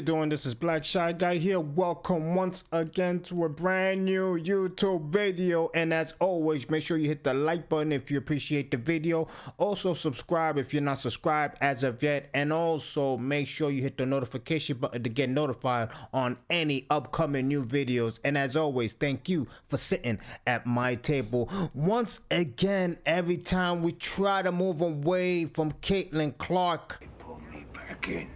doing? This is Black Shy Guy here. Welcome once again to a brand new YouTube video, and as always, make sure you hit the like button if you appreciate the video. Also subscribe if you're not subscribed as of yet, and also make sure you hit the notification button to get notified on any upcoming new videos. And as always, thank you for sitting at my table once again. Every time we try to move away from Caitlin Clark, Pull me back in.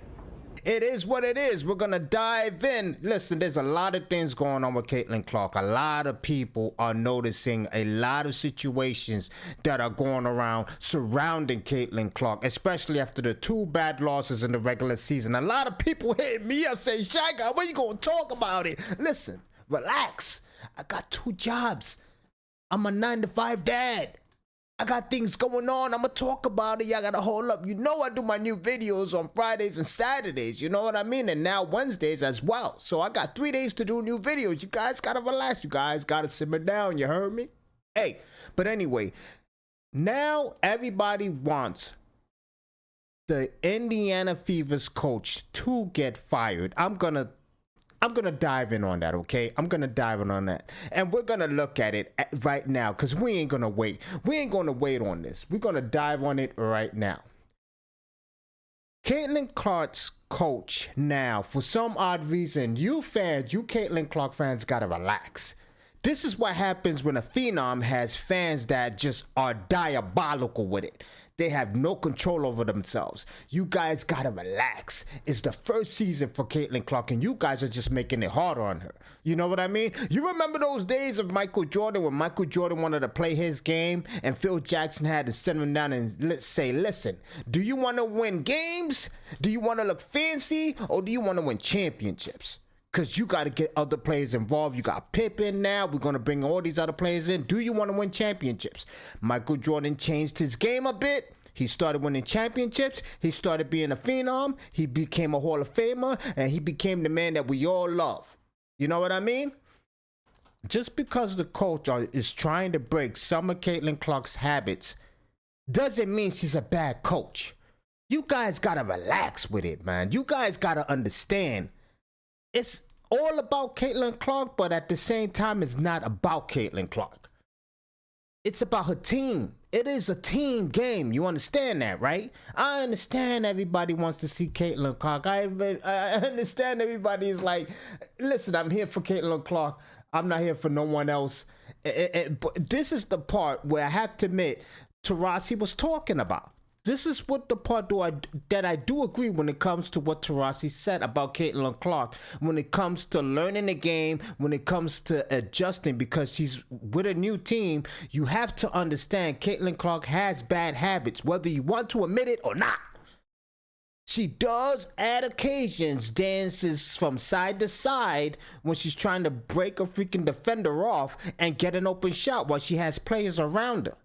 it is what it is. We're gonna dive in. Listen, there's a lot of things going on with Caitlin Clark. A lot of people are noticing a lot of situations that are going around surrounding Caitlin Clark, especially after the two bad losses in the regular season. A lot of people hit me up saying, Shy Guy, when you gonna talk about it? Listen, relax. I got two jobs. I'm a 9-to-5 dad. I got things going on. I'm gonna talk about it. Y'all gotta hold up. You know I do my new videos on Fridays and Saturdays. You know what I mean? And now Wednesdays as well. So I got 3 days to do new videos. You guys gotta relax. You guys gotta simmer down. You heard me? Hey, but anyway, now everybody wants the Indiana Fever's coach to get fired. I'm gonna dive in on that, okay? I'm gonna dive in on that. And we're gonna look at it right now, because we ain't gonna wait. We ain't gonna wait on this. We're gonna dive on it right now. Caitlin Clark's coach now, for some odd reason, you fans, you Caitlin Clark fans gotta relax. This is what happens when a phenom has fans that just are diabolical with it. They have no control over themselves. You guys gotta relax. It's the first season for Caitlin Clark, and you guys are just making it harder on her. You know what I mean? You remember those days of Michael Jordan when Michael Jordan wanted to play his game and Phil Jackson had to send him down and say, listen, do you want to win games? Do you want to look fancy? Or do you want to win championships? Because you got to get other players involved. You got Pippen now. We're going to bring all these other players in. Do you want to win championships? Michael Jordan changed his game a bit. He started winning championships. He started being a phenom. He became a Hall of Famer. And he became the man that we all love. You know what I mean? Just because the coach is trying to break some of Caitlin Clark's habits doesn't mean she's a bad coach. You guys got to relax with it, man. You guys got to understand. It's all about Caitlin Clark, but at the same time, it's not about Caitlin Clark. It's about her team. It is a team game. You understand that, right? I understand everybody wants to see Caitlin Clark. I understand everybody is like, listen, I'm here for Caitlin Clark. I'm not here for no one else. But this is the part where I have to admit, Taurasi was talking about. This is what the part that I do agree when it comes to what Taurasi said about Caitlin Clark, when it comes to learning the game, when it comes to adjusting, because she's with a new team. You have to understand Caitlin Clark has bad habits, whether you want to admit it or not. She does at occasions dances from side to side when she's trying to break a freaking defender off and get an open shot while she has players around her.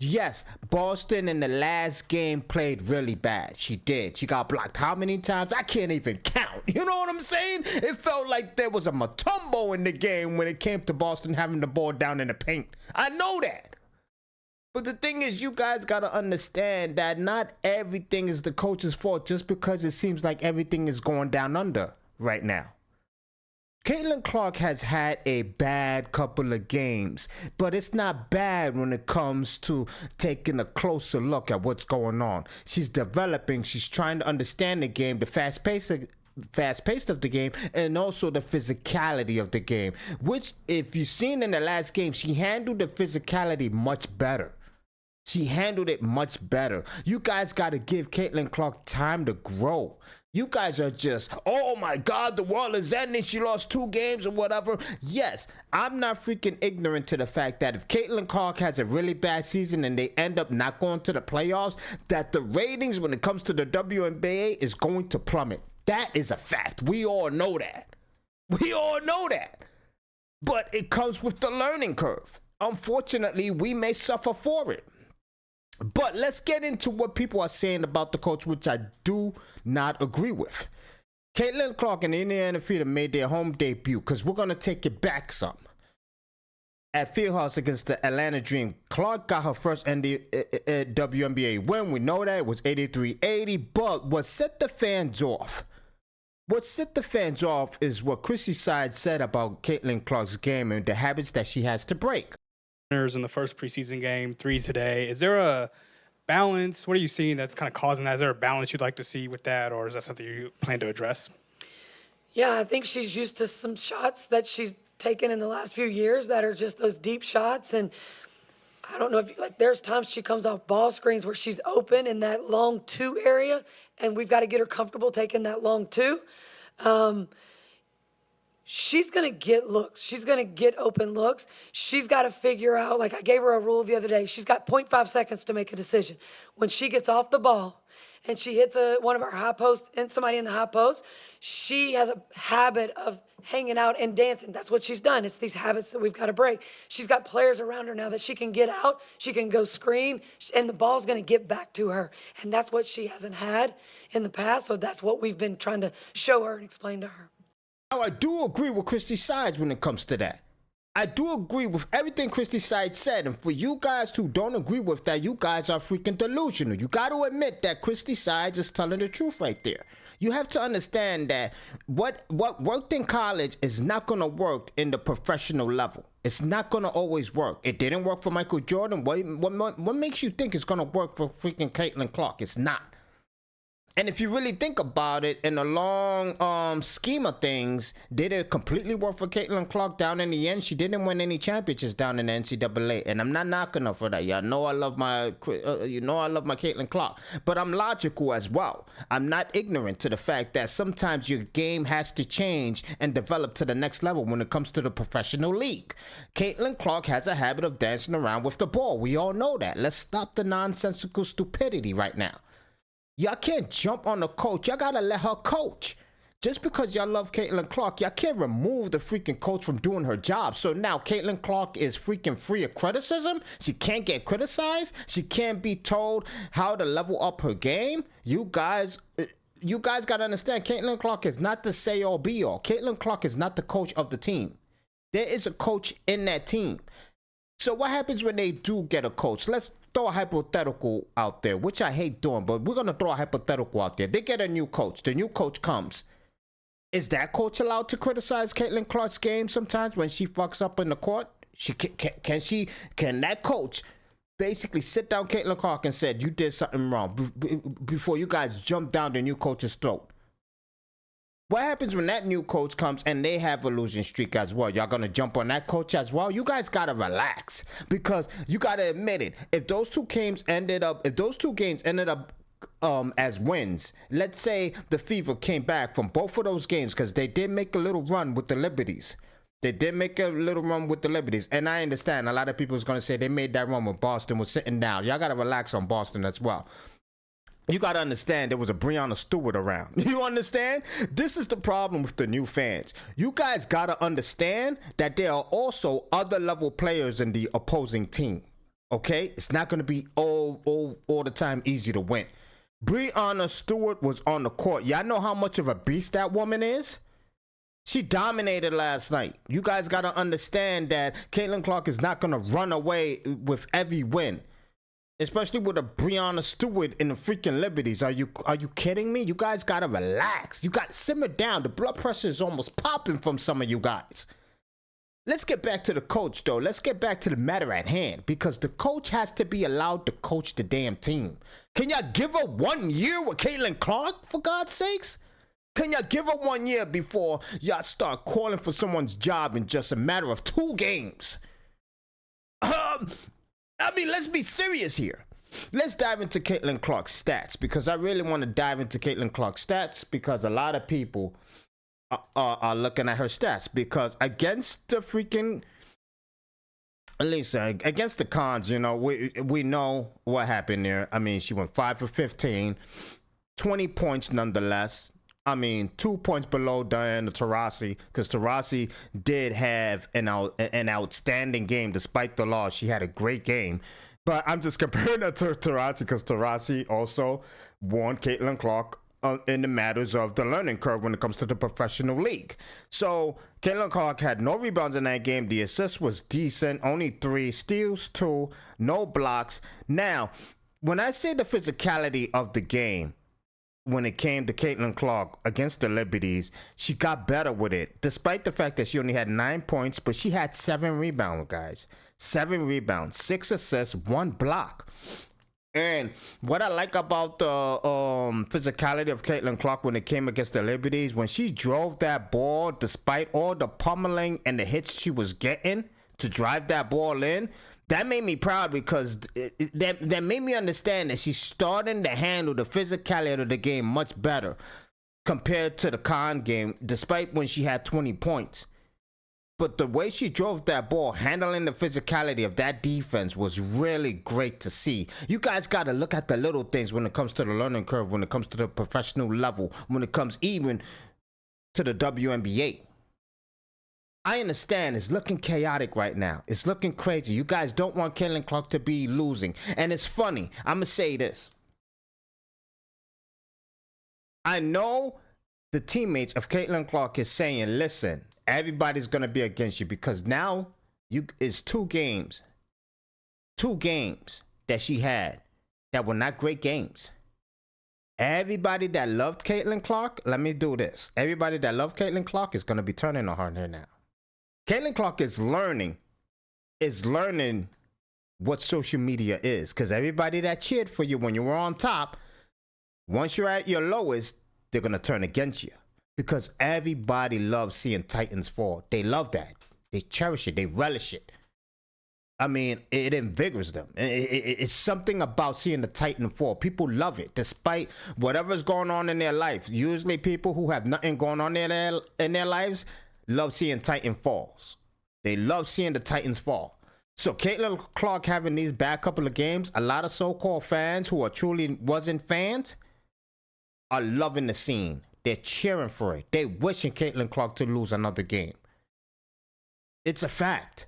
Yes, Boston in the last game played really bad. She did. She got blocked how many times? I can't even count. You know what I'm saying? It felt like there was a Matumbo in the game when it came to Boston having the ball down in the paint. I know that. But the thing is, you guys got to understand that not everything is the coach's fault just because it seems like everything is going down under right now. Caitlin Clark has had a bad couple of games, but it's not bad when it comes to taking a closer look at what's going on. She's developing. She's trying to understand the game, the fast pace of the game, and also the physicality of the game, which, if you've seen in the last game, she handled the physicality much better. She handled it much better. You guys got to give Caitlin Clark time to grow. You guys are just, oh my God, the world is ending. She lost 2 games or whatever. Yes, I'm not freaking ignorant to the fact that if Caitlin Clark has a really bad season and they end up not going to the playoffs, that the ratings when it comes to the WNBA is going to plummet. That is a fact. We all know that. We all know that. But it comes with the learning curve. Unfortunately, we may suffer for it. But let's get into what people are saying about the coach, which I do not agree with. Caitlin Clark and the Indiana Fever made their home debut, because we're going to take it back some. At Fieldhouse against the Atlanta Dream, Clark got her first WNBA win. We know that it was 83-80, but what set the fans off What set the fans off is what Chrissy Side said about Caitlin Clark's game and the habits that she has to break. In the first preseason game, 3 today. Is there a balance? What are you seeing that's kind of causing that? Is there a balance you'd like to see with that, or is that something you plan to address? Yeah, I think she's used to some shots that she's taken in the last few years that are just those deep shots. And I don't know if, like, there's times she comes off ball screens where she's open in that long 2 area, and we've got to get her comfortable taking that long 2. She's going to get looks. She's going to get open looks. She's got to figure out, like I gave her a rule the other day, she's got 0.5 seconds to make a decision. When she gets off the ball and she hits one of our high posts and somebody in the high post, she has a habit of hanging out and dancing. That's what she's done. It's these habits that we've got to break. She's got players around her now that she can get out, she can go screen, and the ball's going to get back to her. And that's what she hasn't had in the past, so that's what we've been trying to show her and explain to her. Now, I do agree with Christy Sides when it comes to that. I do agree with everything Christy Sides said, and for you guys who don't agree with that, you guys are freaking delusional. You got to admit that Christy Sides is telling the truth right there. You have to understand that what worked in college is not going to work in the professional level. It's not going to always work. It didn't work for Michael Jordan. What makes you think it's going to work for freaking Caitlin Clark? It's not. And if you really think about it, in the long scheme of things, did it completely work for Caitlin Clark down in the end? She didn't win any championships down in the NCAA, and I'm not knocking her for that. Y'all know I love my, I love my Caitlin Clark, but I'm logical as well. I'm not ignorant to the fact that sometimes your game has to change and develop to the next level when it comes to the professional league. Caitlin Clark has a habit of dancing around with the ball. We all know that. Let's stop the nonsensical stupidity right now. Y'all can't jump on the coach. Y'all gotta let her coach. Just because y'all love Caitlin Clark, y'all can't remove the freaking coach from doing her job. So now Caitlin Clark is freaking free of criticism. She can't get criticized. She can't be told how to level up her game. You guys gotta understand, Caitlin Clark is not the say all be all. Caitlin Clark is not the coach of the team. There is a coach in that team. So what happens when they do get a coach? Let's throw a hypothetical out there, which I hate doing, but we're going to throw a hypothetical out there. They get a new coach. The new coach comes. Is that coach allowed to criticize Caitlin Clark's game sometimes when she fucks up in the court? Can that coach basically sit down Caitlin Clark and said, you did something wrong before you guys jump down the new coach's throat? What happens when that new coach comes and they have a losing streak as well? Y'all gonna jump on that coach as well? You guys gotta relax, because you gotta admit it. If those two games ended up as wins, let's say the Fever came back from both of those games, because they did make a little run with the Liberties. And I understand a lot of people is gonna say they made that run when Boston was sitting down. Y'all gotta relax on Boston as well. You got to understand there was a Breonna Stewart around. You understand? This is the problem with the new fans. You guys got to understand that there are also other level players in the opposing team. Okay? It's not going to be all the time easy to win. Breonna Stewart was on the court. Y'all know how much of a beast that woman is? She dominated last night. You guys got to understand that Caitlin Clark is not going to run away with every win. Especially with a Breonna Stewart in the freaking Liberties. Are you kidding me? You guys gotta relax. You gotta simmer down. The blood pressure is almost popping from some of you guys. Let's get back to the coach, though. Let's get back to the matter at hand, because the coach has to be allowed to coach the damn team. Can y'all give her 1 year with Caitlin Clark, for God's sakes? Can y'all give her 1 year before y'all start calling for someone's job in just a matter of 2 games? I mean, let's be serious here. Let's dive into Caitlin Clark's stats, because I really want to dive into Caitlin Clark's stats, because a lot of people are looking at her stats. Because against the freaking, Lisa, against the Cons, you know, we know what happened there. I mean, she went 5 for 15, 20 points nonetheless. I mean, 2 points below Diana Taurasi, because Taurasi did have an outstanding game despite the loss. She had a great game. But I'm just comparing her to Taurasi because Taurasi also won Caitlin Clark in the matters of the learning curve when it comes to the professional league. So Caitlin Clark had no rebounds in that game. The assist was decent, only 3, steals 2, no blocks. Now, when I say the physicality of the game, when it came to Caitlin Clark against the Liberties, she got better with it. Despite the fact that she only had 9 points, but she had 7 rebounds, guys. 7 rebounds, 6 assists, 1 block. And what I like about the physicality of Caitlin Clark when it came against the Liberties, when she drove that ball, despite all the pummeling and the hits she was getting to drive that ball in, that made me proud because that made me understand that she's starting to handle the physicality of the game much better compared to the Con game, despite when she had 20 points. But the way she drove that ball, handling the physicality of that defense was really great to see. You guys got to look at the little things when it comes to the learning curve, when it comes to the professional level, when it comes even to the WNBA. I understand it's looking chaotic right now. It's looking crazy. You guys don't want Caitlin Clark to be losing. And it's funny. I'm going to say this. I know the teammates of Caitlin Clark is saying, listen, everybody's going to be against you because now it's 2 games. 2 games that she had that were not great games. Everybody that loved Caitlin Clark, let me do this. Everybody that loved Caitlin Clark is going to be turning on her now. Caitlin Clark is learning what social media is, because everybody that cheered for you when you were on top, once you're at your lowest, they're going to turn against you, because everybody loves seeing Titans fall. They love that. They cherish it. They relish it. I mean, it invigorates them. It's something about seeing the Titan fall. People love it, despite whatever's going on in their life. Usually people who have nothing going on in their lives love seeing Titan falls. They love seeing the Titans fall. So Caitlin Clark having these bad couple of games, a lot of so-called fans who are truly wasn't fans are loving the scene. They're cheering for it. They wishing Caitlin Clark to lose another game. It's a fact.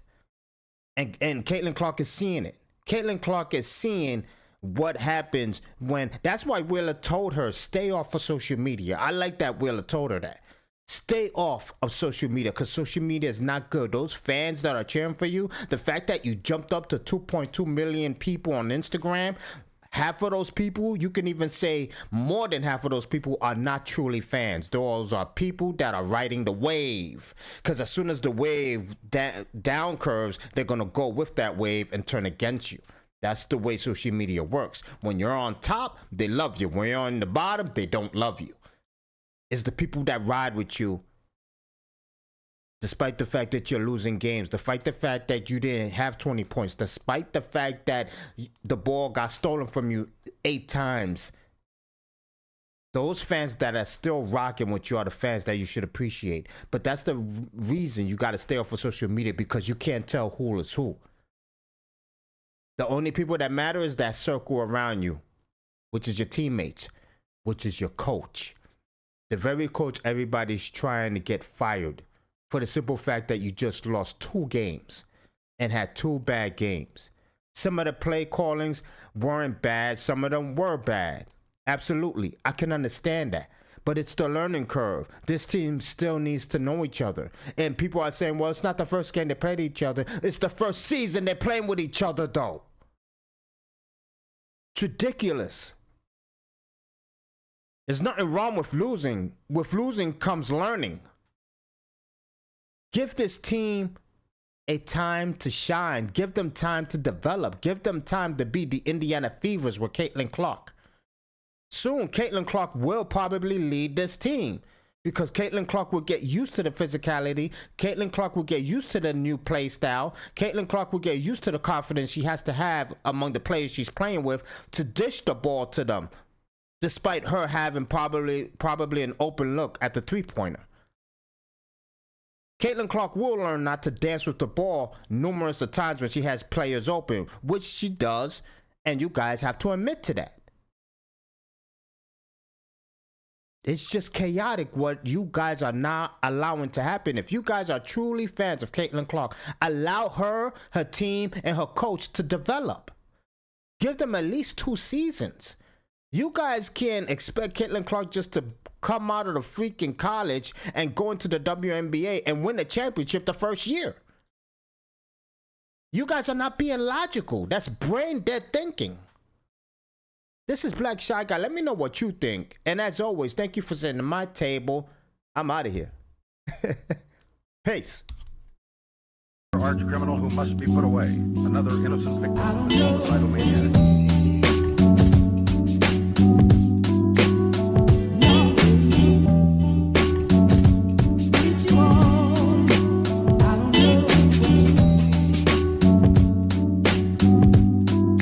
And Caitlin Clark is seeing it. Caitlin Clark is seeing what happens when... That's why Wheeler told her, stay off of social media. I like that Wheeler told her that. Stay off of social media, because social media is not good. Those fans that are cheering for you, the fact that you jumped up to 2.2 million people on Instagram, half of those people, you can even say more than half of those people are not truly fans. Those are people that are riding the wave, because as soon as the wave down curves, they're going to go with that wave and turn against you. That's the way social media works. When you're on top, they love you. When you're on the bottom, they don't love you. It's the people that ride with you despite the fact that you're losing games, despite the fact that you didn't have 20 points, despite the fact that the ball got stolen from you 8 times. Those fans that are still rocking with you are the fans that you should appreciate. But that's the reason you got to stay off of social media, because you can't tell who is who. The only people that matter is that circle around you, which is your teammates, which is your coach. The very coach everybody's trying to get fired for the simple fact that you just lost 2 games and had 2 bad games. Some of the play callings weren't bad. Some of them were bad. Absolutely. I can understand that. But it's the learning curve. This team still needs to know each other. And people are saying, well, it's not the first game they played each other. It's the first season they're playing with each other, though. It's ridiculous. There's nothing wrong with losing. With losing comes learning. Give this team a time to shine. Give them time to develop. Give them time to be the Indiana Fevers with Caitlin Clark. Soon, Caitlin Clark will probably lead this team, because Caitlin Clark will get used to the physicality. Caitlin Clark will get used to the new play style. Caitlin Clark will get used to the confidence she has to have among the players she's playing with to dish the ball to them, despite her having probably an open look at the three-pointer. Caitlin Clark will learn not to dance with the ball numerous of times when she has players open, which she does, and you guys have to admit to that. It's just chaotic what you guys are not allowing to happen. If you guys are truly fans of Caitlin Clark, allow her team, and her coach to develop. Give them at least 2 seasons. You guys can't expect Caitlin Clark just to come out of the freaking college and go into the WNBA and win the championship the first year. You guys are not being logical. That's brain dead thinking. This is Black Shy Guy. Let me know what you think. And as always, thank you for sitting at my table. I'm out of here. Peace. Arch criminal who must be put away. Another innocent victim of suicidal maniac.